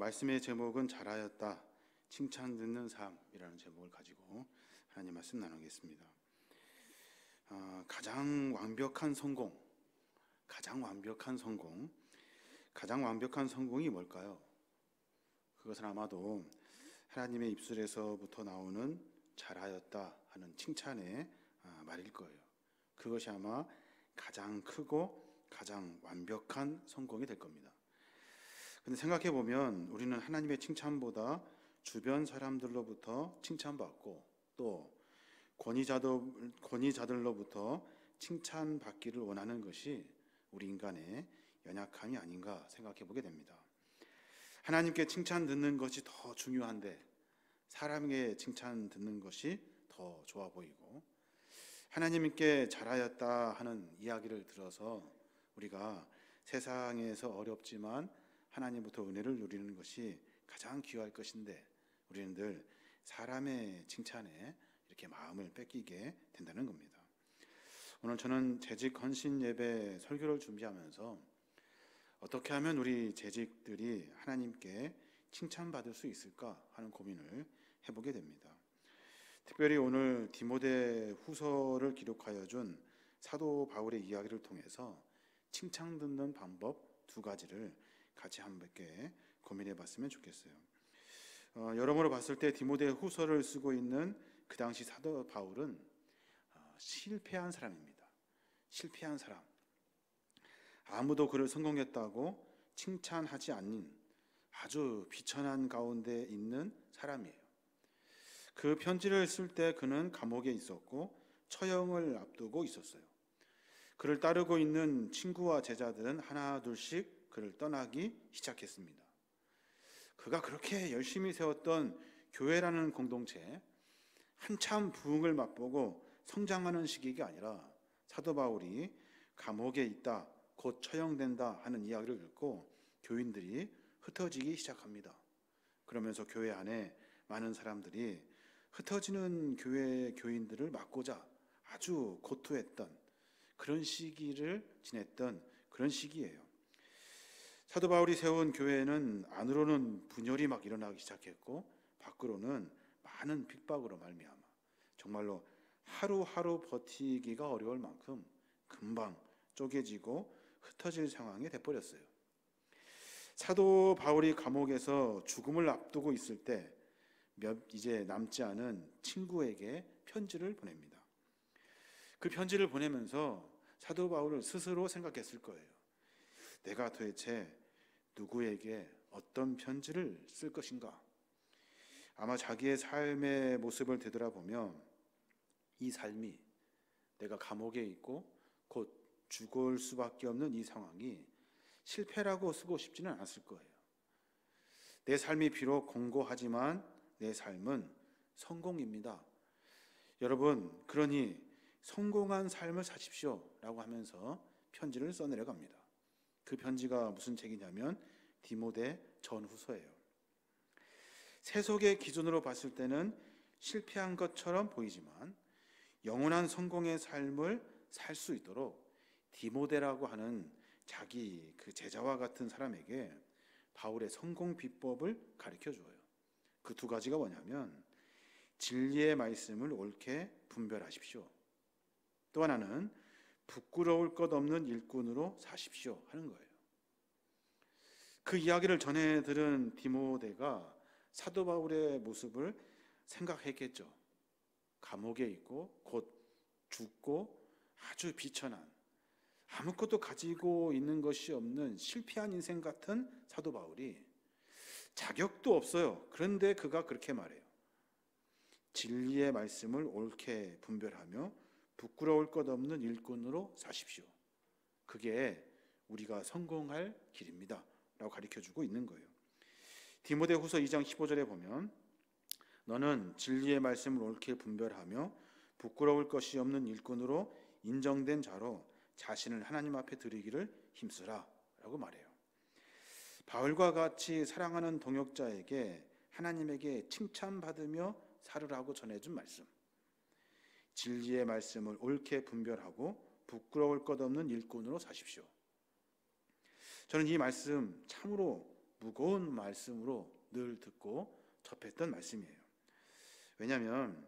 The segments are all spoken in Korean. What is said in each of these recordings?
말씀의 제목은 잘하였다, 칭찬 듣는 삶이라는 제목을 가지고 하나님 말씀 나누겠습니다. 가장 완벽한 성공이 뭘까요? 그것은 아마도 하나님의 입술에서부터 나오는 잘하였다 하는 칭찬의 말일 거예요. 그것이 아마 가장 크고 가장 완벽한 성공이 될 겁니다. 근데 생각해 보면 우리는 하나님의 칭찬보다 주변 사람들로부터 칭찬받고 또 권위자들로부터 칭찬받기를 원하는 것이 우리 인간의 연약함이 아닌가 생각해 보게 됩니다. 하나님께 칭찬 듣는 것이 더 중요한데 사람에게 칭찬 듣는 것이 더 좋아 보이고, 하나님께 잘하였다 하는 이야기를 들어서 우리가 세상에서 어렵지만 하나님부터 은혜를 누리는 것이 가장 귀할 것인데 우리는 늘 사람의 칭찬에 이렇게 마음을 뺏기게 된다는 겁니다. 오늘 저는 재직 헌신 예배 설교를 준비하면서 어떻게 하면 우리 재직들이 하나님께 칭찬받을 수 있을까 하는 고민을 해보게 됩니다. 특별히 오늘 디모데 후서를 기록하여 준 사도 바울의 이야기를 통해서 칭찬 듣는 방법 두 가지를 같이 함께 고민해 봤으면 좋겠어요. 여러모로 봤을 때 디모데 후서를 쓰고 있는 그 당시 사도 바울은 실패한 사람입니다. 실패한 사람, 아무도 그를 성공했다고 칭찬하지 않는 아주 비천한 가운데 있는 사람이에요. 그 편지를 쓸 때 그는 감옥에 있었고 처형을 앞두고 있었어요. 그를 따르고 있는 친구와 제자들은 하나 둘씩 그를 떠나기 시작했습니다. 그가 그렇게 열심히 세웠던 교회라는 공동체, 한참 부흥을 맛보고 성장하는 시기가 아니라 사도 바울이 감옥에 있다, 곧 처형된다 하는 이야기를 듣고 교인들이 흩어지기 시작합니다. 그러면서 교회 안에 많은 사람들이 흩어지는 교회 교인들을 막고자 아주 고투했던 그런 시기를 지냈던 그런 시기예요. 사도 바울이 세운 교회는 안으로는 분열이 막 일어나기 시작했고 밖으로는 많은 핍박으로 말미암아 정말로 하루하루 버티기가 어려울 만큼 금방 쪼개지고 흩어질 상황이 돼버렸어요. 사도 바울이 감옥에서 죽음을 앞두고 있을 때 이제 남지 않은 친구에게 편지를 보냅니다. 그 편지를 보내면서 사도 바울을 스스로 생각했을 거예요. 내가 도대체 누구에게 어떤 편지를 쓸 것인가? 아마 자기의 삶의 모습을 되돌아보면 이 삶이, 내가 감옥에 있고 곧 죽을 수밖에 없는 이 상황이 실패라고 쓰고 싶지는 않았을 거예요. 내 삶이 비록 공고하지만 내 삶은 성공입니다. 여러분, 그러니 성공한 삶을 사십시오 라고 하면서 편지를 써내려갑니다. 그 편지가 무슨 책이냐면 디모데 전후서예요. 세속의 기준으로 봤을 때는 실패한 것처럼 보이지만 영원한 성공의 삶을 살 수 있도록 디모데라고 하는 자기 그 제자와 같은 사람에게 바울의 성공 비법을 가르쳐 줘요. 그 두 가지가 뭐냐면 진리의 말씀을 옳게 분별하십시오. 또 하나는 부끄러울 것 없는 일꾼으로 사십시오 하는 거예요. 그 이야기를 전해 들은 디모데가 사도 바울의 모습을 생각했겠죠. 감옥에 있고 곧 죽고 아주 비천한, 아무것도 가지고 있는 것이 없는 실패한 인생 같은 사도 바울이 자격도 없어요. 그런데 그가 그렇게 말해요. 진리의 말씀을 옳게 분별하며 부끄러울 것 없는 일꾼으로 사십시오. 그게 우리가 성공할 길입니다 라고 가르쳐주고 있는 거예요. 디모데 후서 2장 15절에 보면 너는 진리의 말씀을 옳게 분별하며 부끄러울 것이 없는 일꾼으로 인정된 자로 자신을 하나님 앞에 드리기를 힘쓰라 라고 말해요. 바울과 같이 사랑하는 동역자에게 하나님에게 칭찬받으며 살으라고 전해준 말씀, 진리의 말씀을 옳게 분별하고 부끄러울 것 없는 일꾼으로 사십시오. 저는 이 말씀 참으로 무거운 말씀으로 늘 듣고 접했던 말씀이에요. 왜냐하면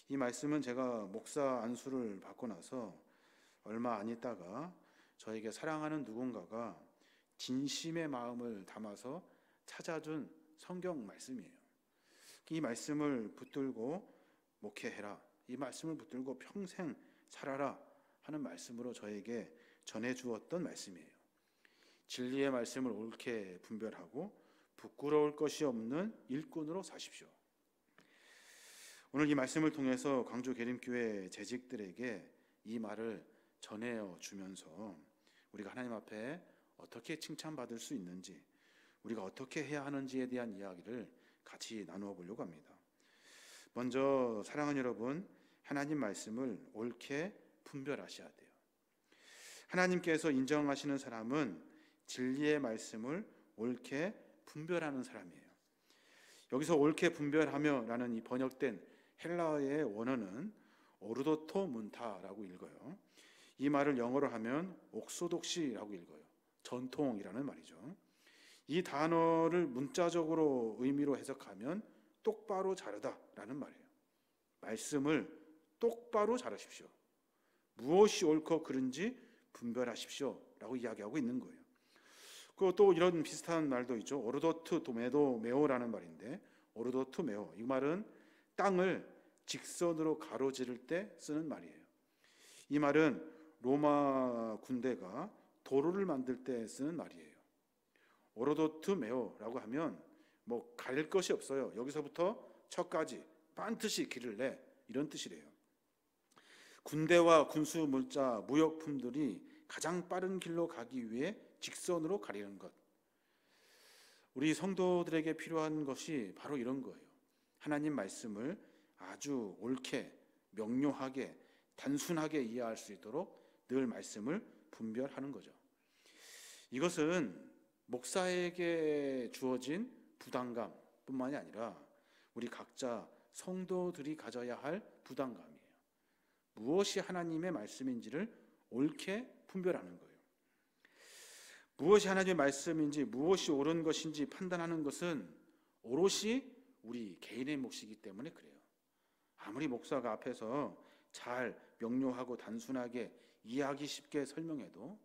이 말씀은 제가 목사 안수를 받고 나서 얼마 안 있다가 저에게 사랑하는 누군가가 진심의 마음을 담아서 찾아준 성경 말씀이에요. 이 말씀을 붙들고 목회해라, 이 말씀을 붙들고 평생 살아라 하는 말씀으로 저에게 전해주었던 말씀이에요. 진리의 말씀을 옳게 분별하고 부끄러울 것이 없는 일꾼으로 사십시오. 오늘 이 말씀을 통해서 광주 계림교회 재직들에게 이 말을 전해 주면서 우리가 하나님 앞에 어떻게 칭찬받을 수 있는지, 우리가 어떻게 해야 하는지에 대한 이야기를 같이 나누어 보려고 합니다. 먼저 사랑하는 여러분, 하나님 말씀을 옳게 분별하셔야 돼요. 하나님께서 인정하시는 사람은 진리의 말씀을 옳게 분별하는 사람이에요. 여기서 옳게 분별하며 라는 이 번역된 헬라어의 원어는 오르도토 문타라고 읽어요. 이 말을 영어로 하면 옥소독시라고 읽어요. 전통이라는 말이죠. 이 단어를 문자적으로 의미로 해석하면 똑바로 자르다라는 말이에요. 말씀을 똑바로 자르십시오. 무엇이 옳고 그른지 분별하십시오 라고 이야기하고 있는 거예요. 그리고 또 이런 비슷한 말도 있죠. 오르도트 도메도 메오라는 말인데, 오르도트 메오, 이 말은 땅을 직선으로 가로지를 때 쓰는 말이에요. 이 말은 로마 군대가 도로를 만들 때 쓰는 말이에요. 오르도트 메오라고 하면 뭐 가릴 것이 없어요. 여기서부터 저까지 반드시 길을 내, 이런 뜻이래요. 군대와 군수 물자, 무역품들이 가장 빠른 길로 가기 위해 직선으로 가리는 것. 우리 성도들에게 필요한 것이 바로 이런 거예요. 하나님 말씀을 아주 옳게, 명료하게, 단순하게 이해할 수 있도록 늘 말씀을 분별하는 거죠. 이것은 목사에게 주어진 부담감뿐만이 아니라 우리 각자 성도들이 가져야 할 부담감이에요. 무엇이 하나님의 말씀인지를 옳게 분별하는 거예요. 무엇이 하나님의 말씀인지, 무엇이 옳은 것인지 판단하는 것은 오롯이 우리 개인의 몫이기 때문에 그래요. 아무리 목사가 앞에서 잘 명료하고 단순하게 이해하기 쉽게 설명해도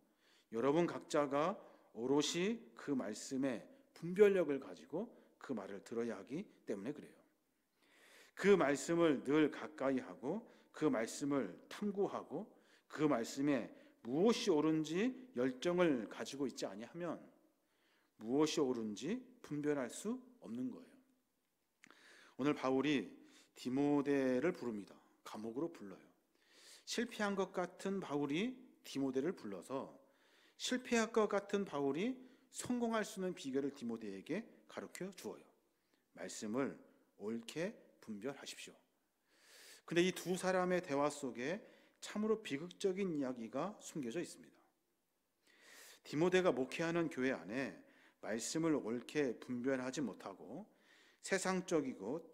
여러분 각자가 오롯이 그 말씀의 분별력을 가지고 그 말을 들어야 하기 때문에 그래요. 그 말씀을 늘 가까이 하고 그 말씀을 탐구하고 그 말씀에 무엇이 옳은지 열정을 가지고 있지 아니하면 무엇이 옳은지 분별할 수 없는 거예요. 오늘 바울이 디모데를 부릅니다. 감옥으로 불러요. 실패한 것 같은 바울이 디모데를 불러서 실패할 것 같은 바울이 성공할 수 있는 비결을 디모데에게 가르쳐 주어요. 말씀을 옳게 분별하십시오. 근데 이 두 사람의 대화 속에 참으로 비극적인 이야기가 숨겨져 있습니다. 디모데가 목회하는 교회 안에 말씀을 옳게 분별하지 못하고 세상적이고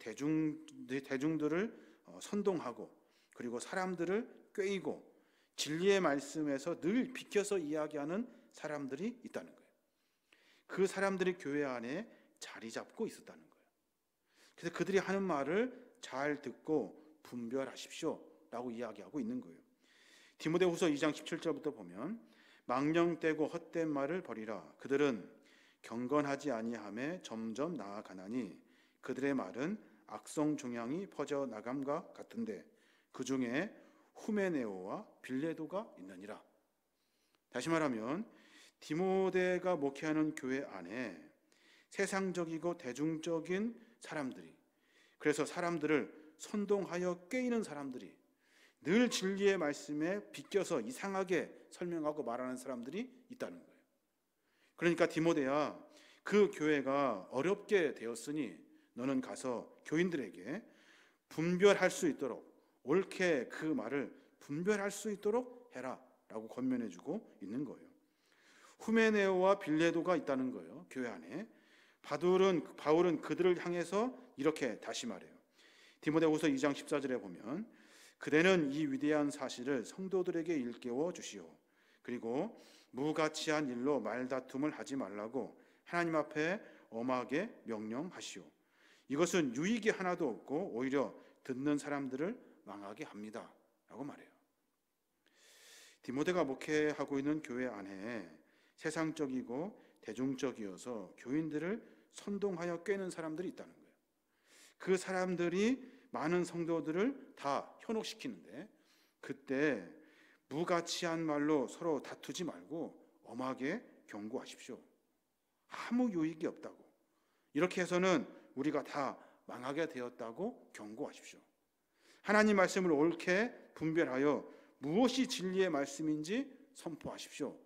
대중들을 선동하고 그리고 사람들을 꾀이고 진리의 말씀에서 늘 비켜서 이야기하는 사람들이 있다는 거예요. 그 사람들이 교회 안에 자리 잡고 있었다는 거예요. 그래서 그들이 하는 말을 잘 듣고 분별하십시오 라고 이야기하고 있는 거예요. 디모데후서 2장 17절부터 보면 망령되고 헛된 말을 버리라. 그들은 경건하지 아니함에 점점 나아가나니 그들의 말은 악성 종양이 퍼져 나감과 같은데 그 중에 후메네오와 빌레도가 있느니라. 다시 말하면 디모데가 목회하는 교회 안에 세상적이고 대중적인 사람들이, 그래서 사람들을 선동하여 꾀이는 사람들이, 늘 진리의 말씀에 비껴서 이상하게 설명하고 말하는 사람들이 있다는 거예요. 그러니까 디모데야, 그 교회가 어렵게 되었으니 너는 가서 교인들에게 분별할 수 있도록, 옳게 그 말을 분별할 수 있도록 해라 라고 권면해주고 있는 거예요. 후메네오와 빌레도가 있다는 거예요. 교회 안에. 바울은 그들을 향해서 이렇게 다시 말해요. 디모데후서 2장 14절에 보면 그대는 이 위대한 사실을 성도들에게 일깨워 주시오. 그리고 무가치한 일로 말다툼을 하지 말라고 하나님 앞에 엄하게 명령하시오. 이것은 유익이 하나도 없고 오히려 듣는 사람들을 망하게 합니다. 라고 말해요. 디모데가 목회하고 있는 교회 안에 세상적이고 대중적이어서 교인들을 선동하여 꿰는 사람들이 있다는 거예요. 그 사람들이 많은 성도들을 다 현혹시키는데, 그때 무가치한 말로 서로 다투지 말고 엄하게 경고하십시오. 아무 유익이 없다고, 이렇게 해서는 우리가 다 망하게 되었다고 경고하십시오. 하나님 말씀을 옳게 분별하여 무엇이 진리의 말씀인지 선포하십시오.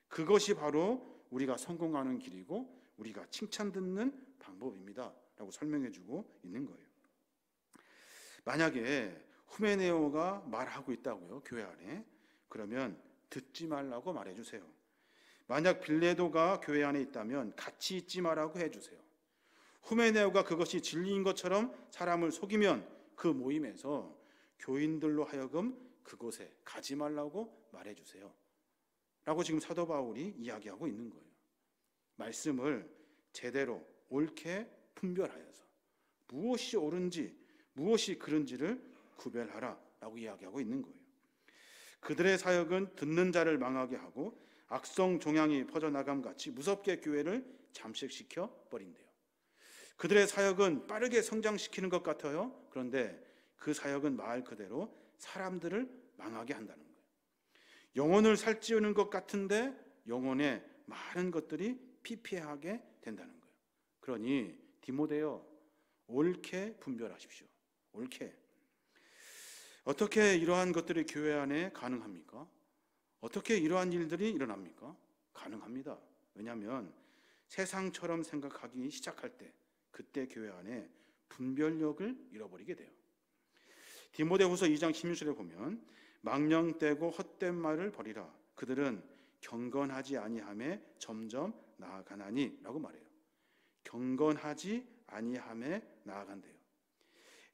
그것이 바로 우리가 성공하는 길이고 우리가 칭찬 듣는 방법입니다. 라고 설명해 주고 있는 거예요. 만약에 후메네오가 말하고 있다고요, 교회 안에, 그러면 듣지 말라고 말해 주세요. 만약 빌레도가 교회 안에 있다면 같이 있지 말라고 해주세요. 후메네오가 그것이 진리인 것처럼 사람을 속이면 그 모임에서 교인들로 하여금 그곳에 가지 말라고 말해주세요. 라고 지금 사도 바울이 이야기하고 있는 거예요. 말씀을 제대로 옳게 분별하여서 무엇이 옳은지 무엇이 그른지를 구별하라 라고 이야기하고 있는 거예요. 그들의 사역은 듣는 자를 망하게 하고 악성 종양이 퍼져나감같이 무섭게 교회를 잠식시켜 버린대요. 그들의 사역은 빠르게 성장시키는 것 같아요. 그런데 그 사역은 말 그대로 사람들을 망하게 한다는 거예요. 영혼을 살찌우는 것 같은데 영혼의 많은 것들이 피폐하게 된다는 거예요. 그러니 디모데요, 옳게 분별하십시오. 옳게. 어떻게 이러한 것들이 교회 안에 가능합니까? 어떻게 이러한 일들이 일어납니까? 가능합니다. 왜냐하면 세상처럼 생각하기 시작할 때, 그때 교회 안에 분별력을 잃어버리게 돼요. 디모데후서 2장 16절에 보면 망령되고 헛된 말을 버리라. 그들은 경건하지 아니함에 점점 나아가나니 라고 말해요. 경건하지 아니함에 나아간대요.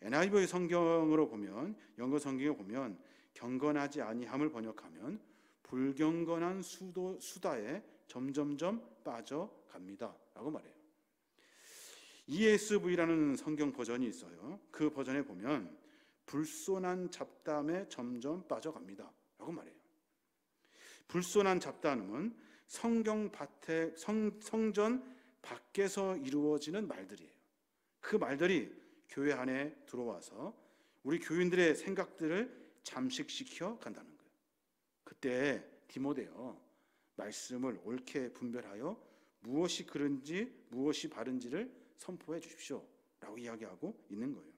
NIV 성경으로 보면, 영어 성경에 보면 경건하지 아니함을 번역하면 불경건한 수다에 점점점 빠져갑니다 라고 말해요. ESV라는 성경 버전이 있어요. 그 버전에 보면 불손한 잡담에 점점 빠져갑니다 라고 말해요. 불손한 잡담은 성전 밖에서 이루어지는 말들이에요. 그 말들이 교회 안에 들어와서 우리 교인들의 생각들을 잠식시켜 간다는 거예요. 그때 디모데요, 말씀을 옳게 분별하여 무엇이 그른지 무엇이 바른지를 선포해 주십시오 라고 이야기하고 있는 거예요.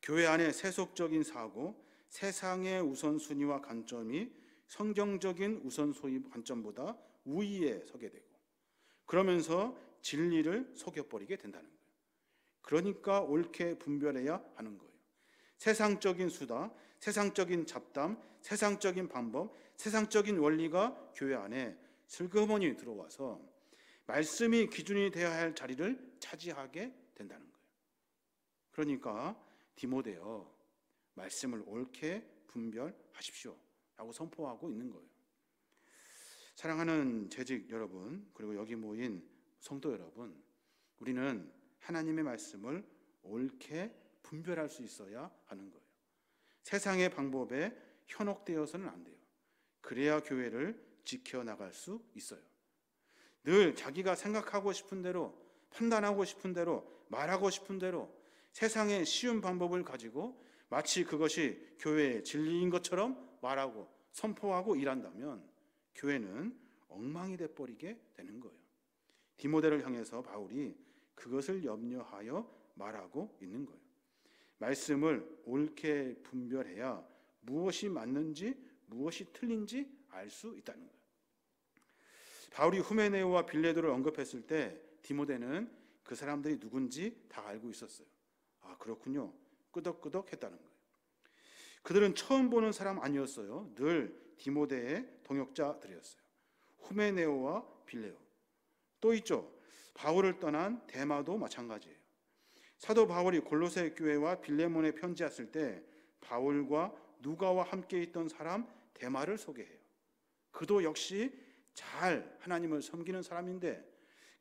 교회 안에 세속적인 사고, 세상의 우선순위와 관점이 성경적인 우선순위 관점보다 우위에 서게 되고, 그러면서 진리를 속여버리게 된다는 거예요. 그러니까 옳게 분별해야 하는 거예요. 세상적인 수다, 세상적인 잡담, 세상적인 방법, 세상적인 원리가 교회 안에 슬그머니 들어와서 말씀이 기준이 되어야 할 자리를 차지하게 된다는 거예요. 그러니까 디모데요, 말씀을 옳게 분별하십시오 라고 선포하고 있는 거예요. 사랑하는 재직 여러분, 그리고 여기 모인 성도 여러분, 우리는 하나님의 말씀을 옳게 분별할 수 있어야 하는 거예요. 세상의 방법에 현혹되어서는 안 돼요. 그래야 교회를 지켜나갈 수 있어요. 늘 자기가 생각하고 싶은 대로, 판단하고 싶은 대로, 말하고 싶은 대로 세상의 쉬운 방법을 가지고 마치 그것이 교회의 진리인 것처럼 말하고 선포하고 일한다면 교회는 엉망이 돼버리게 되는 거예요. 디모데를 향해서 바울이 그것을 염려하여 말하고 있는 거예요. 말씀을 옳게 분별해야 무엇이 맞는지 무엇이 틀린지 알 수 있다는 거예요. 바울이 후메네오와 빌레도를 언급했을 때 디모데는 그 사람들이 누군지 다 알고 있었어요. 아, 그렇군요. 끄덕끄덕 했다는 거예요. 그들은 처음 보는 사람 아니었어요. 늘 디모데의 동역자들이었어요. 후메네오와 빌레오. 또 있죠. 바울을 떠난 데마도 마찬가지예요. 사도 바울이 골로새 교회와 빌레몬에 편지했을 때 바울과 누가와 함께 있던 사람 데마를 소개해요. 그도 역시 잘 하나님을 섬기는 사람인데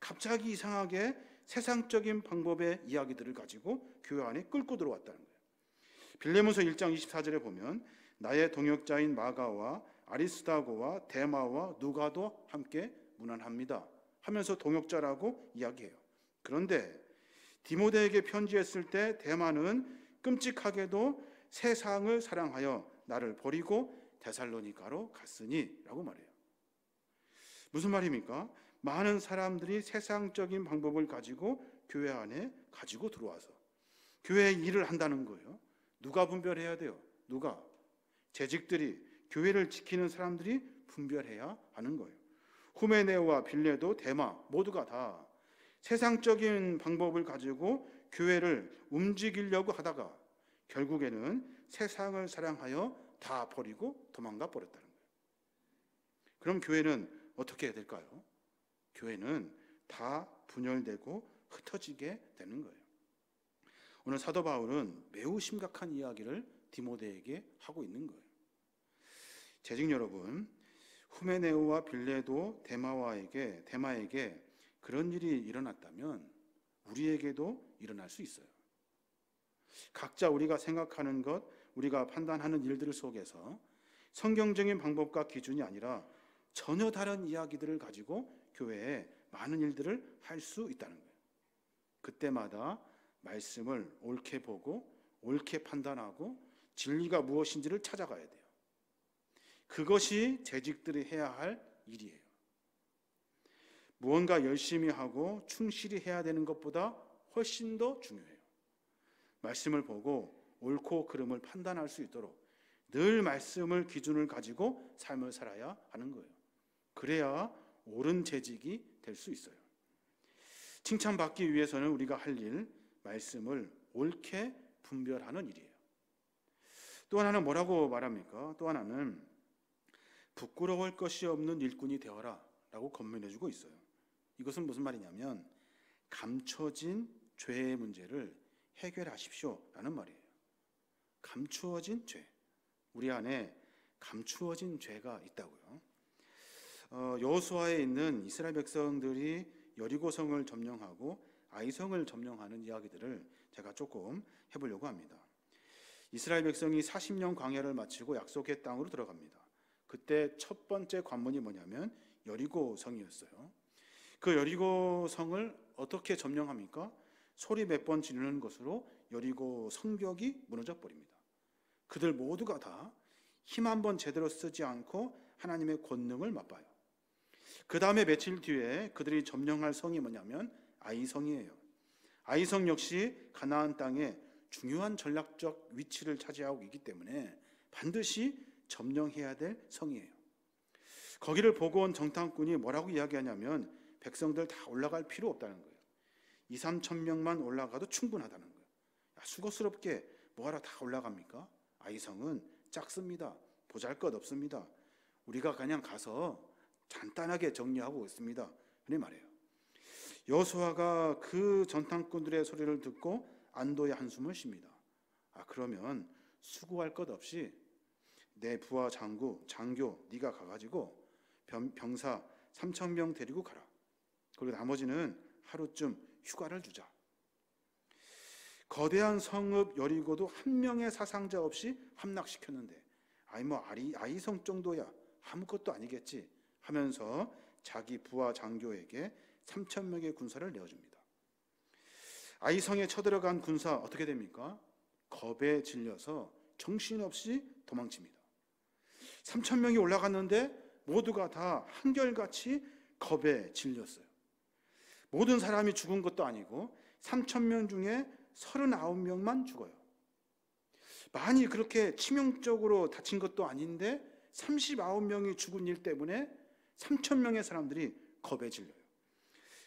갑자기 이상하게 세상적인 방법의 이야기들을 가지고 교회 안에 끌고 들어왔다는 거예요. 빌레몬서 1장 24절에 보면 나의 동역자인 마가와 아리스다고와 데마와 누가도 함께 문안합니다 하면서 동역자라고 이야기해요. 그런데 디모데에게 편지했을 때 데마는 끔찍하게도 세상을 사랑하여 나를 버리고 데살로니가로 갔으니 라고 말해요. 무슨 말입니까? 많은 사람들이 세상적인 방법을 가지고 교회 안에 가지고 들어와서 교회의 일을 한다는 거예요. 누가 분별해야 돼요? 누가? 재직들이, 교회를 지키는 사람들이 분별해야 하는 거예요. 후메네오와 빌레도 데마 모두가 다 세상적인 방법을 가지고 교회를 움직이려고 하다가 결국에는 세상을 사랑하여 다 버리고 도망가 버렸다는 거예요. 그럼 교회는 어떻게 해야 될까요? 교회는 다 분열되고 흩어지게 되는 거예요. 오늘 사도 바울은 매우 심각한 이야기를 디모데에게 하고 있는 거예요. 재직 여러분, 후메네오와 빌레도 데마에게 그런 일이 일어났다면 우리에게도 일어날 수 있어요. 각자 우리가 생각하는 것, 우리가 판단하는 일들 속에서 성경적인 방법과 기준이 아니라 전혀 다른 이야기들을 가지고 교회에 많은 일들을 할 수 있다는 거예요. 그때마다 말씀을 옳게 보고 옳게 판단하고 진리가 무엇인지를 찾아가야 돼요. 그것이 재직들이 해야 할 일이에요. 무언가 열심히 하고 충실히 해야 되는 것보다 훨씬 더 중요해요. 말씀을 보고 옳고 그름을 판단할 수 있도록 늘 말씀을 기준을 가지고 삶을 살아야 하는 거예요. 그래야 옳은 재직이 될 수 있어요. 칭찬받기 위해서는 우리가 할 일, 말씀을 옳게 분별하는 일이에요. 또 하나는 뭐라고 말합니까? 또 하나는 부끄러울 것이 없는 일꾼이 되어라 라고 권면해주고 있어요. 이것은 무슨 말이냐면 감춰진 죄의 문제를 해결하십시오 라는 말이에요. 감추어진 죄, 우리 안에 감추어진 죄가 있다고요. 여호수아에 있는 이스라엘 백성들이 여리고성을 점령하고 아이성을 점령하는 이야기들을 제가 조금 해보려고 합니다. 이스라엘 백성이 40년 광야를 마치고 약속의 땅으로 들어갑니다. 그때 첫 번째 관문이 뭐냐면 여리고성이었어요. 그 여리고성을 어떻게 점령합니까? 소리 몇 번 지르는 것으로 여리고 성벽이 무너져 버립니다. 그들 모두가 다 힘 한 번 제대로 쓰지 않고 하나님의 권능을 맛봐요. 그 다음에 며칠 뒤에 그들이 점령할 성이 뭐냐면 아이성이에요. 아이성 역시 가나안 땅에 중요한 전략적 위치를 차지하고 있기 때문에 반드시 점령해야 될 성이에요. 거기를 보고 온 정탐꾼이 뭐라고 이야기하냐면 백성들 다 올라갈 필요 없다는 거예요. 2-3천 명만 올라가도 충분하다는 거예요. 수고스럽게 뭐하러 다 올라갑니까? 아이성은 작습니다. 보잘것없습니다. 우리가 그냥 가서 간단하게 정리하고 있습니다. 그런 말이에요. 여호수아가 그 전탐꾼들의 소리를 듣고 안도의 한숨을 쉽니다. 그러면 수고할 것 없이 내 부하 장교 네가 가가지고 병사 3,000명 데리고 가라. 그리고 나머지는 하루쯤 휴가를 주자. 거대한 성읍 여리고도 한 명의 사상자 없이 함락시켰는데 아이성 정도야 아무것도 아니겠지 하면서 자기 부하 장교에게 3,000명의 군사를 내어줍니다. 아이성에 쳐들어간 군사 어떻게 됩니까? 겁에 질려서 정신없이 도망칩니다. 3,000명이 올라갔는데 모두가 다 한결같이 겁에 질렸어요. 모든 사람이 죽은 것도 아니고 3,000명 중에 39명만 죽어요. 많이 그렇게 치명적으로 다친 것도 아닌데 39명이 죽은 일 때문에 3,000명의 사람들이 겁에 질려요.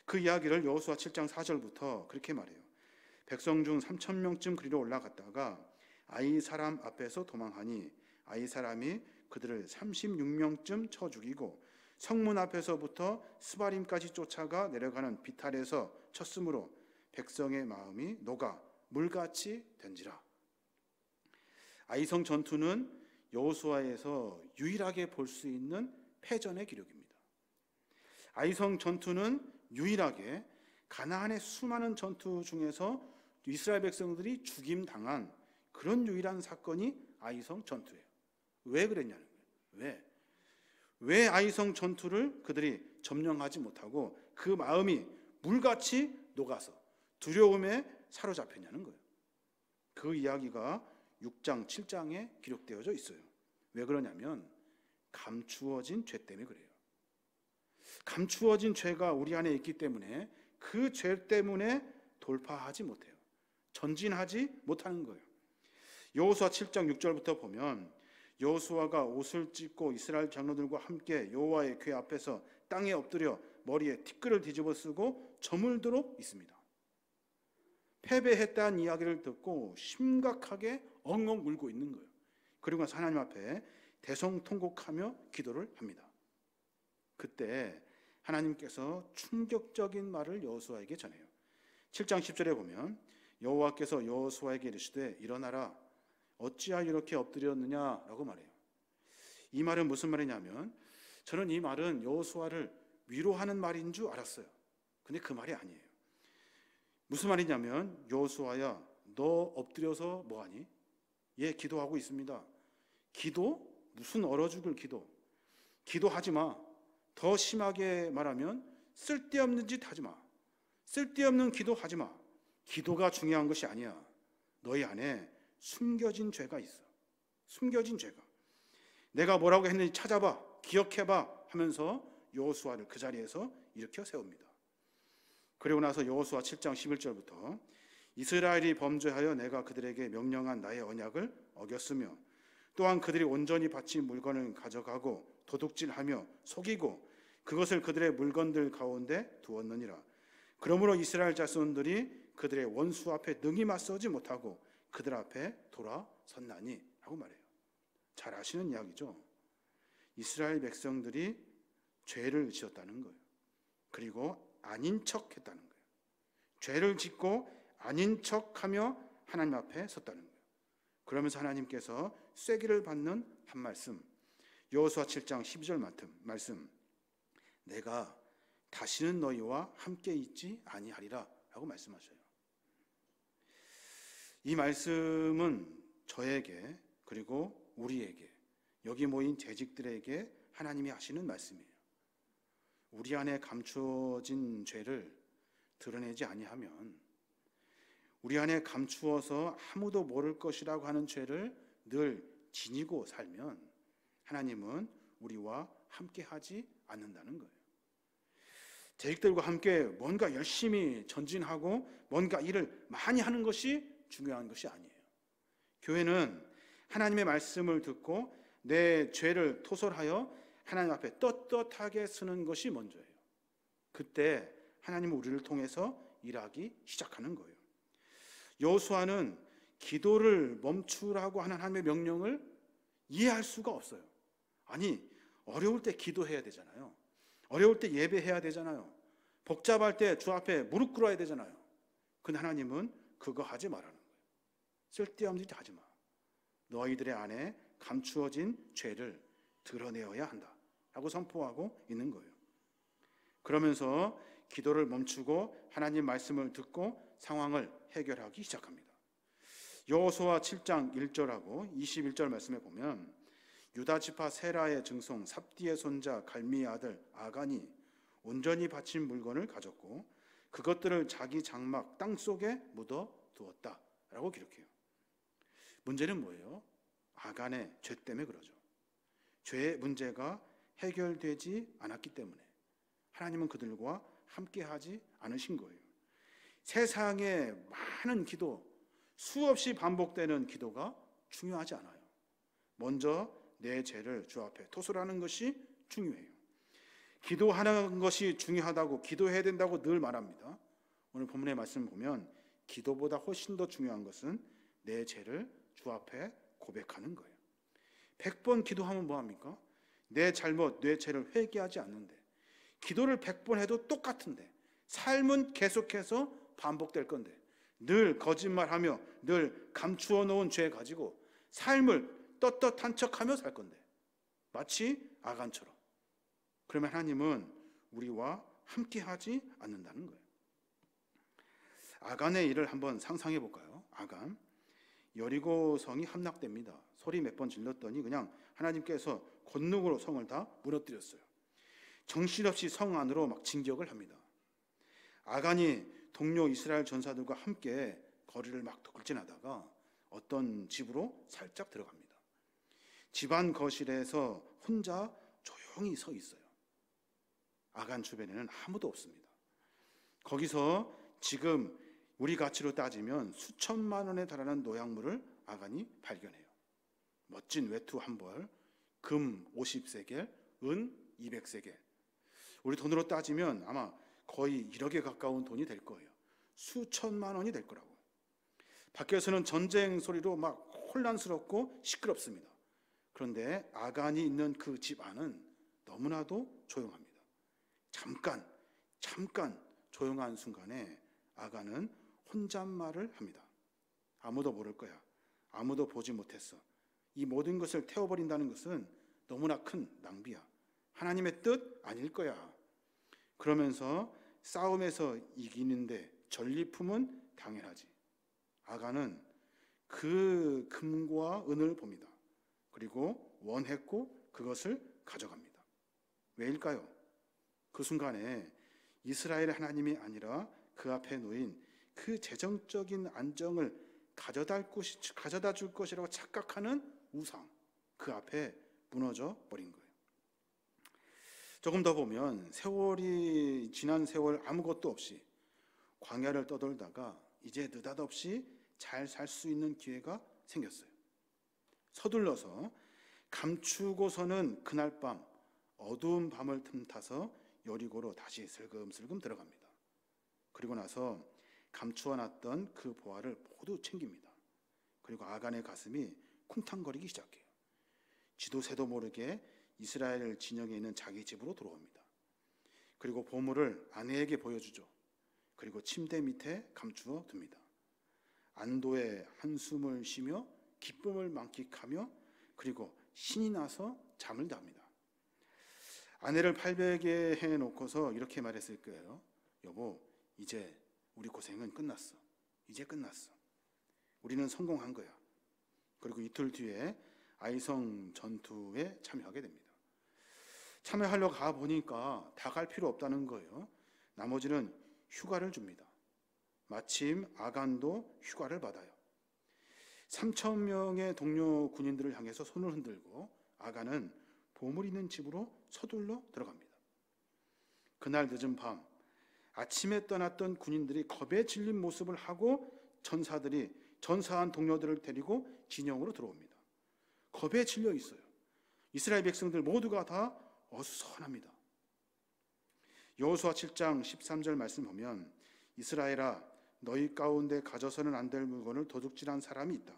그 이야기를 여호수아 7장 4절부터 그렇게 말해요. 백성 중 3,000명쯤 그리로 올라갔다가 아이 사람 앞에서 도망하니 아이 사람이 그들을 36명쯤 쳐 죽이고 성문 앞에서부터 스바림까지 쫓아가 내려가는 비탈에서 쳤으므로 백성의 마음이 녹아 물같이 된지라. 아이성 전투는 여호수아에서 유일하게 볼 수 있는 패전의 기록입니다. 아이성 전투는 유일하게 가나안의 수많은 전투 중에서 이스라엘 백성들이 죽임당한 그런 유일한 사건이 아이성 전투예요. 왜 그랬냐는 거예요. 왜 아이성 전투를 그들이 점령하지 못하고 그 마음이 물같이 녹아서 두려움에 사로잡혔냐는 거예요. 그 이야기가 6장, 7장에 기록되어져 있어요. 왜 그러냐면 감추어진 죄 때문에 그래요. 감추어진 죄가 우리 안에 있기 때문에 그 죄 때문에 돌파하지 못해요. 전진하지 못하는 거예요. 여호수아 7장 6절부터 보면 여호수아가 옷을 찢고 이스라엘 장로들과 함께 여호와의 궤 앞에서 땅에 엎드려 머리에 티끌을 뒤집어 쓰고 저물도록 있습니다. 패배했다는 이야기를 듣고 심각하게 엉엉 울고 있는 거예요. 그리고 나서 하나님 앞에 대성통곡하며 기도를 합니다. 그때 하나님께서 충격적인 말을 여호수아에게 전해요. 7장 10절에 보면 여호와께서 여호수아에게 이르시되 일어나라 어찌하여 이렇게 엎드렸느냐라고 말해요. 이 말은 무슨 말이냐면 저는 이 말은 여호수아를 위로하는 말인 줄 알았어요. 근데 그 말이 아니에요. 무슨 말이냐면 여호수아야 너 엎드려서 뭐하니? 예, 기도하고 있습니다. 기도? 무슨 얼어 죽을 기도? 기도하지 마. 더 심하게 말하면 쓸데없는 짓 하지 마. 쓸데없는 기도 하지 마. 기도가 중요한 것이 아니야. 너희 안에 숨겨진 죄가 있어. 숨겨진 죄가. 내가 뭐라고 했는지 찾아봐. 기억해봐 하면서 여호수아를 그 자리에서 일으켜 세웁니다. 그리고 나서 여호수아 7장 11절부터 이스라엘이 범죄하여 내가 그들에게 명령한 나의 언약을 어겼으며 또한 그들이 온전히 바친 물건을 가져가고 도둑질하며 속이고 그것을 그들의 물건들 가운데 두었느니라. 그러므로 이스라엘 자손들이 그들의 원수 앞에 능히 맞서지 못하고 그들 앞에 돌아섰나니 하고 말해요. 잘 아시는 이야기죠. 이스라엘 백성들이 죄를 지었다는 거예요. 그리고 아닌 척 했다는 거예요. 죄를 짓고 아닌 척하며 하나님 앞에 섰다는 거예요. 그러면서 하나님께서 쐐기를 받는 한 말씀, 여호수아 7장 12절 말씀, 내가 다시는 너희와 함께 있지 아니하리라 라고 말씀하셔요. 이 말씀은 저에게 그리고 우리에게 여기 모인 재직들에게 하나님이 하시는 말씀이에요. 우리 안에 감추어진 죄를 드러내지 아니하면, 우리 안에 감추어서 아무도 모를 것이라고 하는 죄를 늘 지니고 살면 하나님은 우리와 함께하지 않는다는 거예요. 재직들과 함께 뭔가 열심히 전진하고 뭔가 일을 많이 하는 것이 중요한 것이 아니에요. 교회는 하나님의 말씀을 듣고 내 죄를 토설하여 하나님 앞에 떳떳하게 쓰는 것이 먼저예요. 그때 하나님은 우리를 통해서 일하기 시작하는 거예요. 여호수아는 기도를 멈추라고 하는 하나님의 명령을 이해할 수가 없어요. 아니, 어려울 때 기도해야 되잖아요. 어려울 때 예배해야 되잖아요. 복잡할 때 주 앞에 무릎 꿇어야 되잖아요. 근데 하나님은 그거 하지 말라는 거예요. 쓸데없는 짓 하지 마. 너희들의 안에 감추어진 죄를 드러내어야 한다 라고 선포하고 있는 거예요. 그러면서 기도를 멈추고 하나님 말씀을 듣고 상황을 해결하기 시작합니다. 여호수아 7장 1절하고 21절 말씀에 보면 유다 지파 세라의 증손 삽디의 손자 갈미의 아들 아간이 온전히 바친 물건을 가졌고 그것들을 자기 장막 땅속에 묻어 두었다라고 기록해요. 문제는 뭐예요? 아간의 죄 때문에 그러죠. 죄의 문제가 해결되지 않았기 때문에 하나님은 그들과 함께하지 않으신 거예요. 세상에 많은 기도, 수없이 반복되는 기도가 중요하지 않아요. 먼저 내 죄를 주 앞에 토설하는 것이 중요해요. 기도하는 것이 중요하다고, 기도해야 된다고 늘 말합니다. 오늘 본문의 말씀 보면 기도보다 훨씬 더 중요한 것은 내 죄를 주 앞에 고백하는 거예요. 100번 기도하면 뭐합니까? 내 잘못, 내 죄를 회개하지 않는데, 기도를 100번 해도 똑같은데 삶은 계속해서 반복될 건데, 늘 거짓말하며 늘 감추어 놓은 죄 가지고 삶을 떳떳한 척하며 살 건데, 마치 아간처럼. 그러면 하나님은 우리와 함께하지 않는다는 거예요. 아간의 일을 한번 상상해 볼까요? 아간, 여리고 성이 함락됩니다. 소리 몇 번 질렀더니 그냥 하나님께서 권능으로 성을 다 무너뜨렸어요. 정신없이 성 안으로 막 진격을 합니다. 아간이 동료 이스라엘 전사들과 함께 거리를 막 돌진하다가 어떤 집으로 살짝 들어갑니다. 집안 거실에서 혼자 조용히 서 있어요. 아간 주변에는 아무도 없습니다. 거기서 지금 우리 가치로 따지면 수천만 원에 달하는 노약물을 아간이 발견해요. 멋진 외투 한 벌, 금 50세겔, 은 200세겔. 우리 돈으로 따지면 아마 거의 1억에 가까운 돈이 될 거예요. 수천만 원이 될 거라고. 밖에서는 전쟁 소리로 막 혼란스럽고 시끄럽습니다. 그런데 아간이 있는 그 집 안은 너무나도 조용합니다. 잠깐 조용한 순간에 아간은 혼잣말을 합니다. 아무도 모를 거야. 아무도 보지 못했어. 이 모든 것을 태워버린다는 것은 너무나 큰 낭비야. 하나님의 뜻 아닐 거야. 그러면서 싸움에서 이기는데 전리품은 당연하지. 아간은 그 금과 은을 봅니다. 그리고 원했고 그것을 가져갑니다. 왜일까요? 그 순간에 이스라엘의 하나님이 아니라 그 앞에 놓인 그 재정적인 안정을 가져다 줄 것이라고 착각하는 우상, 그 앞에 무너져 버린 거예요. 조금 더 보면 지난 세월 아무것도 없이 광야를 떠돌다가 이제 느닷없이 잘 살 수 있는 기회가 생겼어요. 서둘러서 감추고서는 그날 밤 어두운 밤을 틈타서 여리고로 다시 슬금슬금 들어갑니다. 그리고 나서 감추어놨던 그 보화를 모두 챙깁니다. 그리고 아간의 가슴이 쿵탕거리기 시작해요. 지도 새도 모르게 이스라엘 진영에 있는 자기 집으로 들어옵니다. 그리고 보물을 아내에게 보여주죠. 그리고 침대 밑에 감추어 둡니다. 안도의 한숨을 쉬며 기쁨을 만끽하며 그리고 신이 나서 잠을 잡니다. 아내를 팔베개 해놓고서 이렇게 말했을 거예요. 여보, 이제 우리 고생은 끝났어. 이제 끝났어. 우리는 성공한 거야. 그리고 이틀 뒤에 아이성 전투에 참여하게 됩니다. 참여하러 가보니까 다 갈 필요 없다는 거예요. 나머지는 휴가를 줍니다. 마침 아간도 휴가를 받아요. 3,000명의 동료 군인들을 향해서 손을 흔들고 아간은 보물 있는 집으로 서둘러 들어갑니다. 그날 늦은 밤 아침에 떠났던 군인들이 겁에 질린 모습을 하고 전사한 동료들을 데리고 진영으로 들어옵니다. 겁에 질려 있어요. 이스라엘 백성들 모두가 다 어수선합니다. 여호수아 7장 13절 말씀 보면 이스라엘아 너희 가운데 가져서는 안 될 물건을 도둑질한 사람이 있다.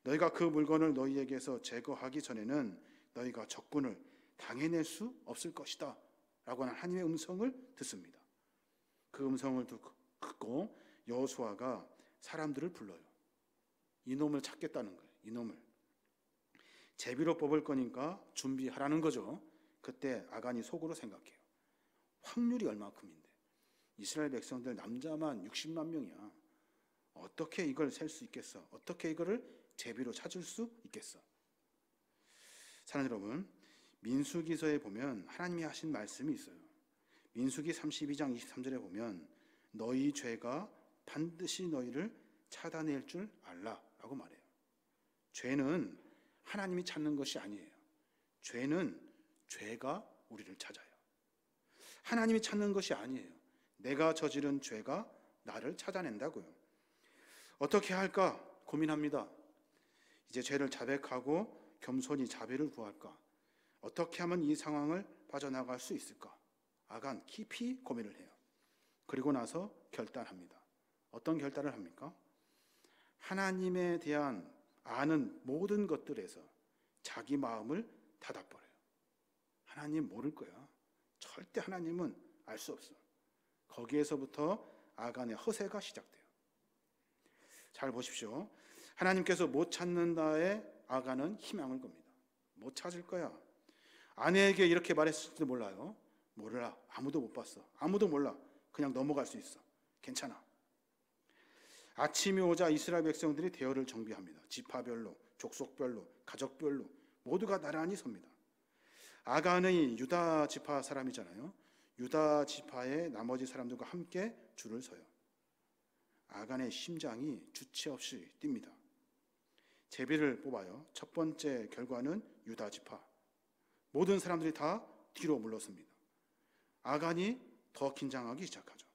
너희가 그 물건을 너희에게서 제거하기 전에는 너희가 적군을 당해낼 수 없을 것이다 라고 하는 하나님의 음성을 듣습니다. 그 음성을 듣고 여호수아가 사람들을 불러요. 이놈을 찾겠다는 거예요. 이놈을 제비로 뽑을 거니까 준비하라는 거죠. 그때 아간이 속으로 생각해요. 확률이 얼마큼인데 이스라엘 백성들 남자만 60만 명이야. 어떻게 이걸 셀 수 있겠어? 어떻게 이거를 제비로 찾을 수 있겠어? 사랑하는 여러분, 민수기서에 보면 하나님이 하신 말씀이 있어요. 민수기 32장 23절에 보면 너희 죄가 반드시 너희를 찾아낼 줄 알라라고 말해요. 죄는 하나님이 찾는 것이 아니에요. 죄는 죄가 우리를 찾아요. 하나님이 찾는 것이 아니에요. 내가 저지른 죄가 나를 찾아낸다고요. 어떻게 할까 고민합니다. 이제 죄를 자백하고 겸손히 자비를 구할까? 어떻게 하면 이 상황을 빠져나갈 수 있을까? 아간 깊이 고민을 해요. 그리고 나서 결단합니다. 어떤 결단을 합니까? 하나님에 대한 아는 모든 것들에서 자기 마음을 닫아버려요. 하나님 모를 거야. 절대 하나님은 알 수 없어. 거기에서부터 아간의 허세가 시작돼요. 잘 보십시오. 하나님께서 못 찾는다에 아간은 희망을 겁니다. 못 찾을 거야. 아내에게 이렇게 말했을지도 몰라요. 몰라. 아무도 못 봤어. 아무도 몰라. 그냥 넘어갈 수 있어. 괜찮아. 아침이 오자 이스라엘 백성들이 대열을 정비합니다. 지파별로, 족속별로, 가족별로 모두가 나란히 섭니다. 아간의 유다 지파 사람이잖아요. 유다 지파의 나머지 사람들과 함께 줄을 서요. 아간의 심장이 주체 없이 뜁니다. 제비를 뽑아요. 첫 번째 결과는 유다 지파. 모든 사람들이 다 뒤로 물러섭니다. 아간이 더 긴장하기 시작하죠.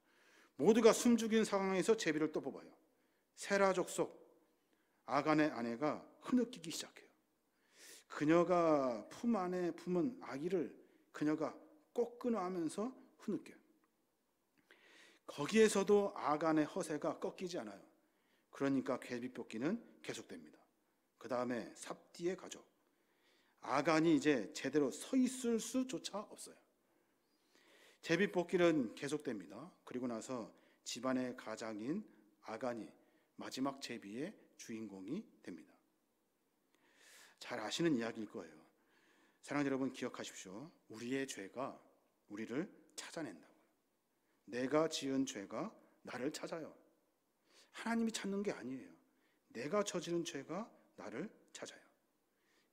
모두가 숨죽인 상황에서 제비를 또 뽑아요. 세라 족속 아간의 아내가 흐느끼기 시작해요. 그녀가 품 안에 품은 아기를 그녀가 꼭 끊어하면서 흐느껴요. 거기에서도 아간의 허세가 꺾이지 않아요. 그러니까 궤비뽑기는 계속됩니다. 그 다음에 삽디의 가족 아간이 이제 제대로 서 있을 수조차 없어요. 제비뽑기는 계속됩니다. 그리고 나서 집안의 가장인 아간이 마지막 제비의 주인공이 됩니다. 잘 아시는 이야기일 거예요. 사랑하는 여러분, 기억하십시오. 우리의 죄가 우리를 찾아낸다고요. 내가 지은 죄가 나를 찾아요. 하나님이 찾는 게 아니에요. 내가 저지른 죄가 나를 찾아요.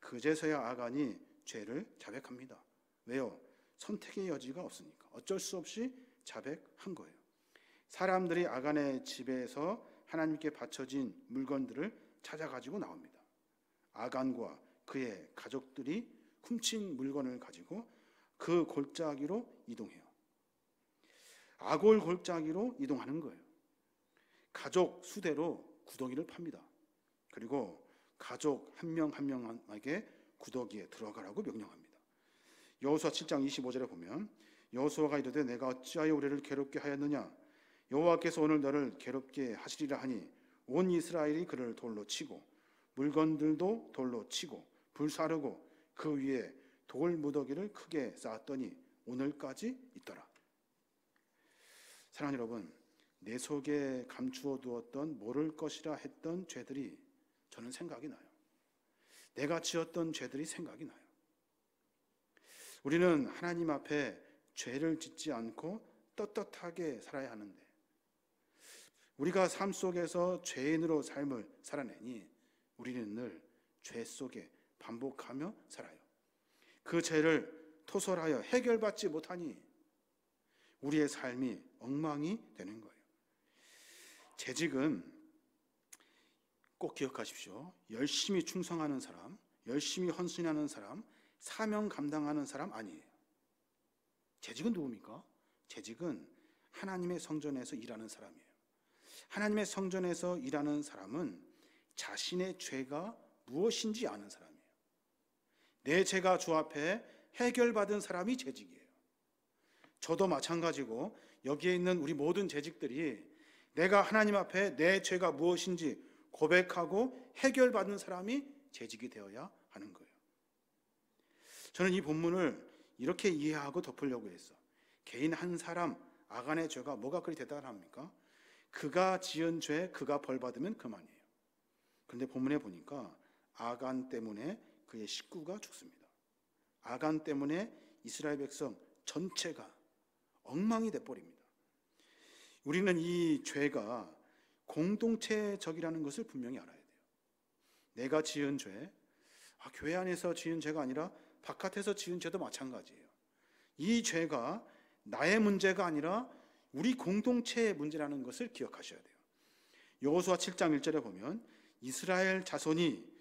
그제서야 아간이 죄를 자백합니다. 왜요? 선택의 여지가 없으니까. 어쩔 수 없이 자백한 거예요. 사람들이 아간의 집에서 하나님께 바쳐진 물건들을 찾아가지고 나옵니다. 아간과 그의 가족들이 훔친 물건을 가지고 그 골짜기로 이동해요. 아골 골짜기로 이동하는 거예요. 가족 수대로 구더기를 팝니다. 그리고 가족 한 명 한 명에게 구더기에 들어가라고 명령합니다. 여호수아 7장 25절에 보면 여호수아가 이르되 내가 어찌하여 우리를 괴롭게 하였느냐 여호와께서 오늘 너를 괴롭게 하시리라 하니 온 이스라엘이 그를 돌로 치고 물건들도 돌로 치고 불사르고 그 위에 돌 무더기를 크게 쌓았더니 오늘까지 있더라. 사랑하는 여러분, 내 속에 감추어 두었던 모를 것이라 했던 죄들이 저는 생각이 나요. 내가 지었던 죄들이 생각이 나요. 우리는 하나님 앞에 죄를 짓지 않고 떳떳하게 살아야 하는데 우리가 삶 속에서 죄인으로 삶을 살아내니 우리는 늘 죄 속에 반복하며 살아요. 그 죄를 토설하여 해결받지 못하니 우리의 삶이 엉망이 되는 거예요. 재직은 꼭 기억하십시오. 열심히 충성하는 사람, 열심히 헌신하는 사람, 사명 감당하는 사람 아니에요. 재직은 누굽니까? 재직은 하나님의 성전에서 일하는 사람이에요. 하나님의 성전에서 일하는 사람은 자신의 죄가 무엇인지 아는 사람이에요. 내 죄가 주 앞에 해결받은 사람이 재직이에요. 저도 마찬가지고 여기에 있는 우리 모든 재직들이 내가 하나님 앞에 내 죄가 무엇인지 고백하고 해결받는 사람이 재직이 되어야 하는 거예요. 저는 이 본문을 이렇게 이해하고 덮으려고 했어. 개인 한 사람 아간의 죄가 뭐가 그리 대단합니까? 그가 지은 죄 그가 벌 받으면 그만이에요. 그런데 본문에 보니까 아간 때문에 그의 식구가 죽습니다. 아간 때문에 이스라엘 백성 전체가 엉망이 돼버립니다. 우리는 이 죄가 공동체적이라는 것을 분명히 알아야 돼요. 내가 지은 죄, 교회 안에서 지은 죄가 아니라 바깥에서 지은 죄도 마찬가지예요. 이 죄가 나의 문제가 아니라 우리 공동체의 문제라는 것을 기억하셔야 돼요. 여호수아 7장 1절에 보면 이스라엘 자손이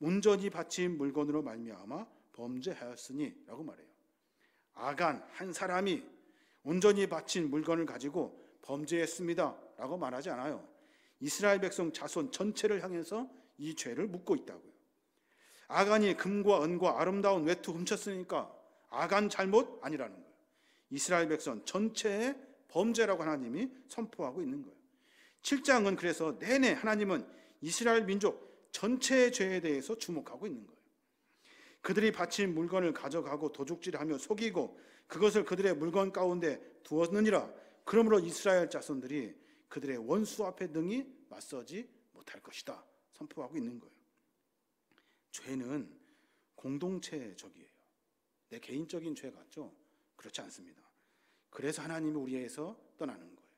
온전히 바친 물건으로 말미암아 범죄하였으니 라고 말해요. 아간 한 사람이 온전히 바친 물건을 가지고 범죄했습니다 라고 말하지 않아요. 이스라엘 백성 자손 전체를 향해서 이 죄를 묻고 있다고요. 아간이 금과 은과 아름다운 외투 훔쳤으니까 아간 잘못 아니라는 거예요. 이스라엘 백성 전체의 범죄라고 하나님이 선포하고 있는 거예요. 7장은 그래서 내내 하나님은 이스라엘 민족 전체의 죄에 대해서 주목하고 있는 거예요. 그들이 바친 물건을 가져가고 도둑질하며 속이고 그것을 그들의 물건 가운데 두었느니라. 그러므로 이스라엘 자손들이 그들의 원수 앞에 능히 맞서지 못할 것이다 선포하고 있는 거예요. 죄는 공동체적이에요. 내 개인적인 죄 같죠? 그렇지 않습니다. 그래서 하나님이 우리에게서 떠나는 거예요.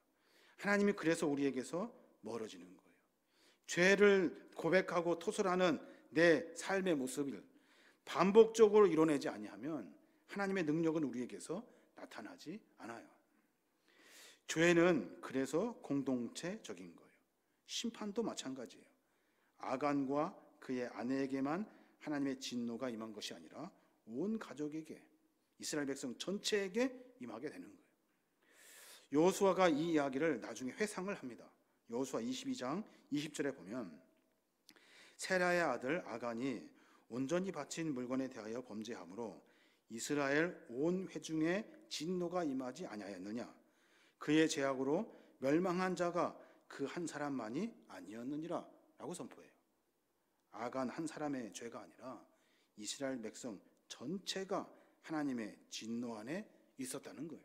하나님이 그래서 우리에게서 멀어지는 거예요. 죄를 고백하고 토설하는 내 삶의 모습을 반복적으로 이뤄내지 아니하면 하나님의 능력은 우리에게서 나타나지 않아요. 죄는 그래서 공동체적인 거예요. 심판도 마찬가지예요. 아간과 그의 아내에게만 하나님의 진노가 임한 것이 아니라 온 가족에게, 이스라엘 백성 전체에게 임하게 되는 거예요. 여호수아가 이 이야기를 나중에 회상을 합니다. 여호수아 22장 20절에 보면 세라의 아들 아간이 온전히 바친 물건에 대하여 범죄함으로 이스라엘 온 회중에 진노가 임하지 아니하였느냐. 그의 죄악으로 멸망한 자가 그 한 사람만이 아니었느니라 라고 선포해요. 아간 한 사람의 죄가 아니라 이스라엘 백성 전체가 하나님의 진노 안에 있었다는 거예요.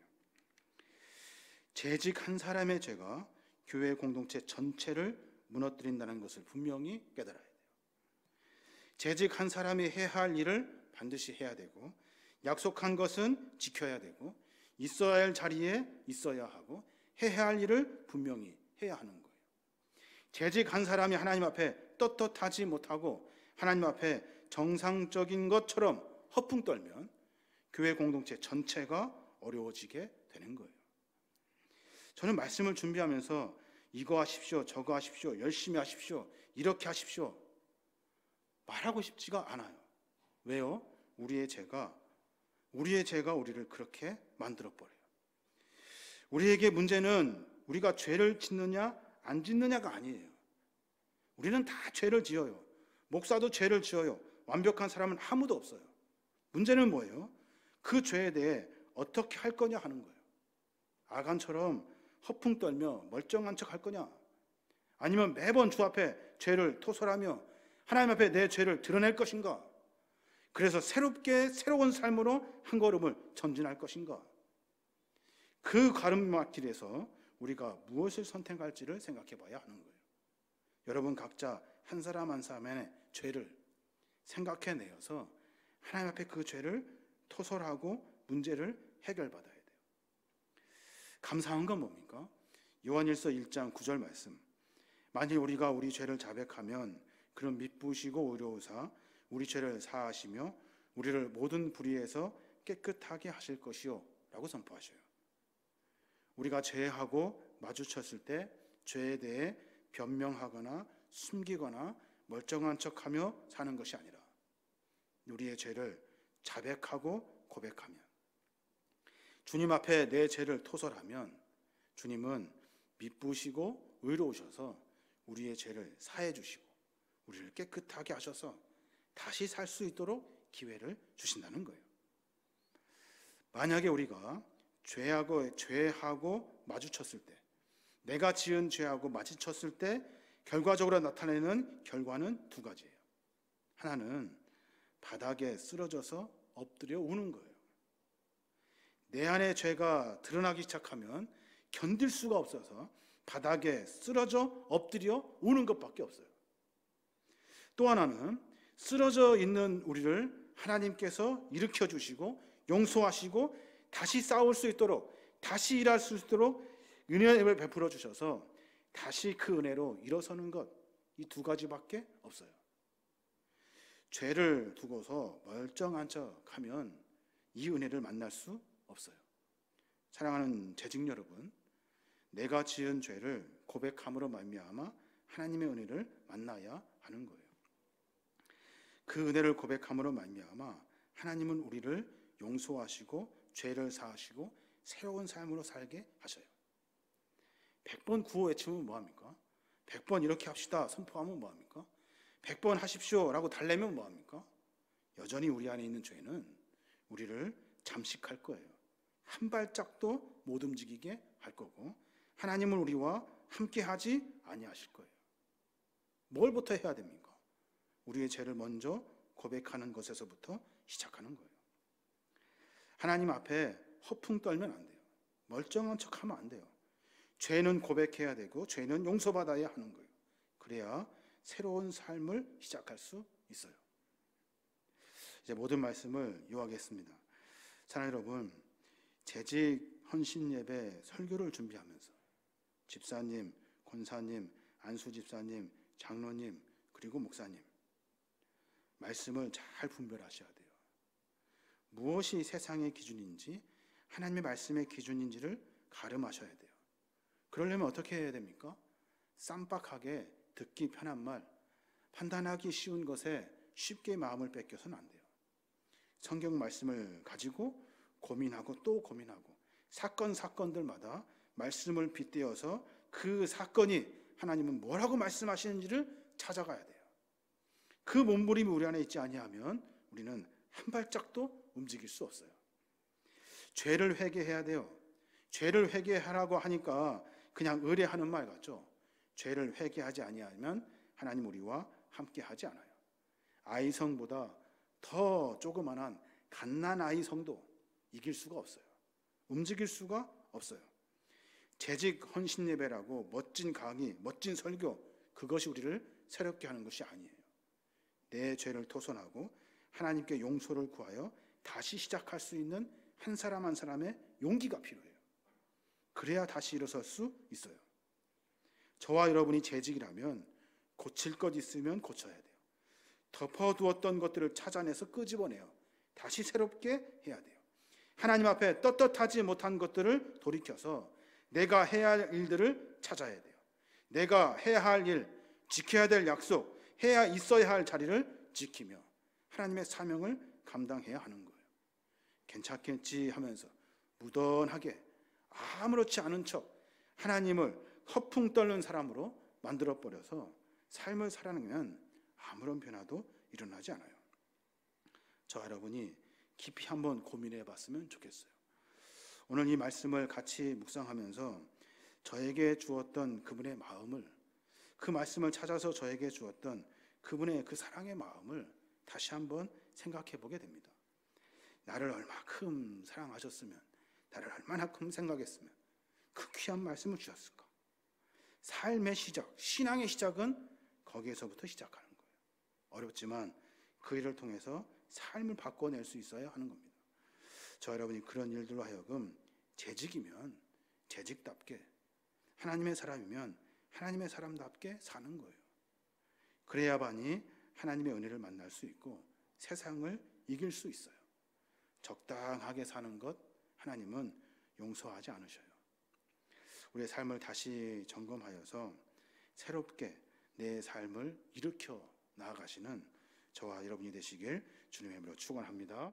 재직 한 사람의 죄가 교회 공동체 전체를 무너뜨린다는 것을 분명히 깨달아야 돼요. 재직 한 사람이 해야 할 일을 반드시 해야 되고, 약속한 것은 지켜야 되고, 있어야 할 자리에 있어야 하고, 해야 할 일을 분명히 해야 하는 거예요. 재직 한 사람이 하나님 앞에 떳떳하지 못하고 하나님 앞에 정상적인 것처럼 허풍 떨면 교회 공동체 전체가 어려워지게 되는 거예요. 저는 말씀을 준비하면서 이거 하십시오, 저거 하십시오, 열심히 하십시오, 이렇게 하십시오 말하고 싶지가 않아요. 왜요? 우리의 죄가 우리를 그렇게 만들어버려요. 우리에게 문제는 우리가 죄를 짓느냐 안 짓느냐가 아니에요. 우리는 다 죄를 지어요. 목사도 죄를 지어요. 완벽한 사람은 아무도 없어요. 문제는 뭐예요? 그 죄에 대해 어떻게 할 거냐 하는 거예요. 아간처럼 허풍 떨며 멀쩡한 척 할 거냐, 아니면 매번 주 앞에 죄를 토설하며 하나님 앞에 내 죄를 드러낼 것인가, 그래서 새로운 삶으로 한 걸음을 전진할 것인가. 그 가름막길에서 우리가 무엇을 선택할지를 생각해 봐야 하는 거예요. 여러분 각자 한 사람 한 사람의 죄를 생각해내어서 하나님 앞에 그 죄를 토설하고 문제를 해결받아야 돼요. 감사한 건 뭡니까? 요한일서 1장 9절 말씀. 만일 우리가 우리 죄를 자백하면 그는 미쁘시고 의로우사 우리 죄를 사하시며 우리를 모든 불의에서 깨끗하게 하실 것이요 라고 선포하셔요. 우리가 죄하고 마주쳤을 때 죄에 대해 변명하거나 숨기거나 멀쩡한 척하며 사는 것이 아니라 우리의 죄를 자백하고 고백하면, 주님 앞에 내 죄를 토설하면 주님은 미쁘시고 의로우셔서 우리의 죄를 사해 주시고 우리를 깨끗하게 하셔서 다시 살 수 있도록 기회를 주신다는 거예요. 만약에 우리가 죄하고 마주쳤을 때, 내가 지은 죄하고 마주쳤을 때 결과적으로 나타내는 결과는 두 가지예요. 하나는 바닥에 쓰러져서 엎드려 우는 거예요. 내 안에 죄가 드러나기 시작하면 견딜 수가 없어서 바닥에 쓰러져 엎드려 우는 것밖에 없어요. 또 하나는 쓰러져 있는 우리를 하나님께서 일으켜 주시고 용서하시고 다시 싸울 수 있도록, 다시 일할 수 있도록 은혜를 베풀어 주셔서 다시 그 은혜로 일어서는 것, 이 두 가지밖에 없어요. 죄를 두고서 멀쩡한 척하면 이 은혜를 만날 수 없어요. 사랑하는 재직 여러분, 내가 지은 죄를 고백함으로 말미암아 하나님의 은혜를 만나야 하는 거예요. 그 은혜를 고백함으로 말미암아 하나님은 우리를 용서하시고 죄를 사하시고 새로운 삶으로 살게 하셔요. 100번 구호 외치면 뭐합니까? 100번 이렇게 합시다 선포하면 뭐합니까? 100번 하십시오 라고 달래면 뭐합니까? 여전히 우리 안에 있는 죄는 우리를 잠식할 거예요. 한 발짝도 못 움직이게 할 거고 하나님은 우리와 함께 하지 아니하실 거예요. 뭘부터 해야 됩니까? 우리의 죄를 먼저 고백하는 것에서부터 시작하는 거예요. 하나님 앞에 허풍 떨면 안 돼요. 멀쩡한 척하면 안 돼요. 죄는 고백해야 되고 죄는 용서받아야 하는 거예요. 그래야 새로운 삶을 시작할 수 있어요. 이제 모든 말씀을 요하겠습니다. 사랑하는 여러분, 재직 헌신 예배 설교를 준비하면서 집사님, 권사님, 안수 집사님, 장로님, 그리고 목사님, 말씀을 잘 분별하셔야 돼요. 무엇이 세상의 기준인지 하나님의 말씀의 기준인지를 가름하셔야 돼요. 그러려면 어떻게 해야 됩니까? 쌈박하게 듣기 편한 말, 판단하기 쉬운 것에 쉽게 마음을 뺏겨서는 안 돼요. 성경 말씀을 가지고 고민하고 또 고민하고 사건들마다 말씀을 빗대어서 그 사건이 하나님은 뭐라고 말씀하시는지를 찾아가야 돼요. 그 몸부림이 우리 안에 있지 아니하면 우리는 한 발짝도 움직일 수 없어요. 죄를 회개해야 돼요. 죄를 회개하라고 하니까 그냥 의뢰하는 말 같죠. 죄를 회개하지 아니하면 하나님 우리와 함께하지 않아요. 아이성보다 더 조그만한 갓난아이 성도 이길 수가 없어요. 움직일 수가 없어요. 재직 헌신 예배라고 멋진 강의, 멋진 설교, 그것이 우리를 새롭게 하는 것이 아니에요. 내 죄를 토선하고 하나님께 용서를 구하여 다시 시작할 수 있는 한 사람 한 사람의 용기가 필요해요. 그래야 다시 일어설 수 있어요. 저와 여러분이 재직이라면 고칠 것 있으면 고쳐야 돼요. 덮어두었던 것들을 찾아내서 끄집어내요. 다시 새롭게 해야 돼요. 하나님 앞에 떳떳하지 못한 것들을 돌이켜서 내가 해야 할 일들을 찾아야 돼요. 내가 해야 할 일, 지켜야 될 약속, 해야 있어야 할 자리를 지키며 하나님의 사명을 감당해야 하는 거예요. 괜찮겠지 하면서 무던하게 아무렇지 않은 척 하나님을 허풍 떨는 사람으로 만들어버려서 삶을 살아내면 아무런 변화도 일어나지 않아요. 저 여러분이 깊이 한번 고민해 봤으면 좋겠어요. 오늘 이 말씀을 같이 묵상하면서 저에게 주었던 그분의 마음을, 그 말씀을 찾아서 저에게 주었던 그분의 그 사랑의 마음을 다시 한번 생각해 보게 됩니다. 나를 얼마큼 사랑하셨으면, 나를 얼마나큼 생각했으면 그 귀한 말씀을 주셨을까? 삶의 시작, 신앙의 시작은 거기에서부터 시작하는 거예요. 어렵지만 그 일을 통해서 삶을 바꿔낼 수 있어야 하는 겁니다. 저 여러분이 그런 일들로 하여금 재직이면 재직답게, 하나님의 사람이면 하나님의 사람답게 사는 거예요. 그래야만이 하나님의 은혜를 만날 수 있고 세상을 이길 수 있어요. 적당하게 사는 것 하나님은 용서하지 않으셔요. 우리의 삶을 다시 점검하여서 새롭게 내 삶을 일으켜 나아가시는 저와 여러분이 되시길 주님의 이름으로 축원합니다.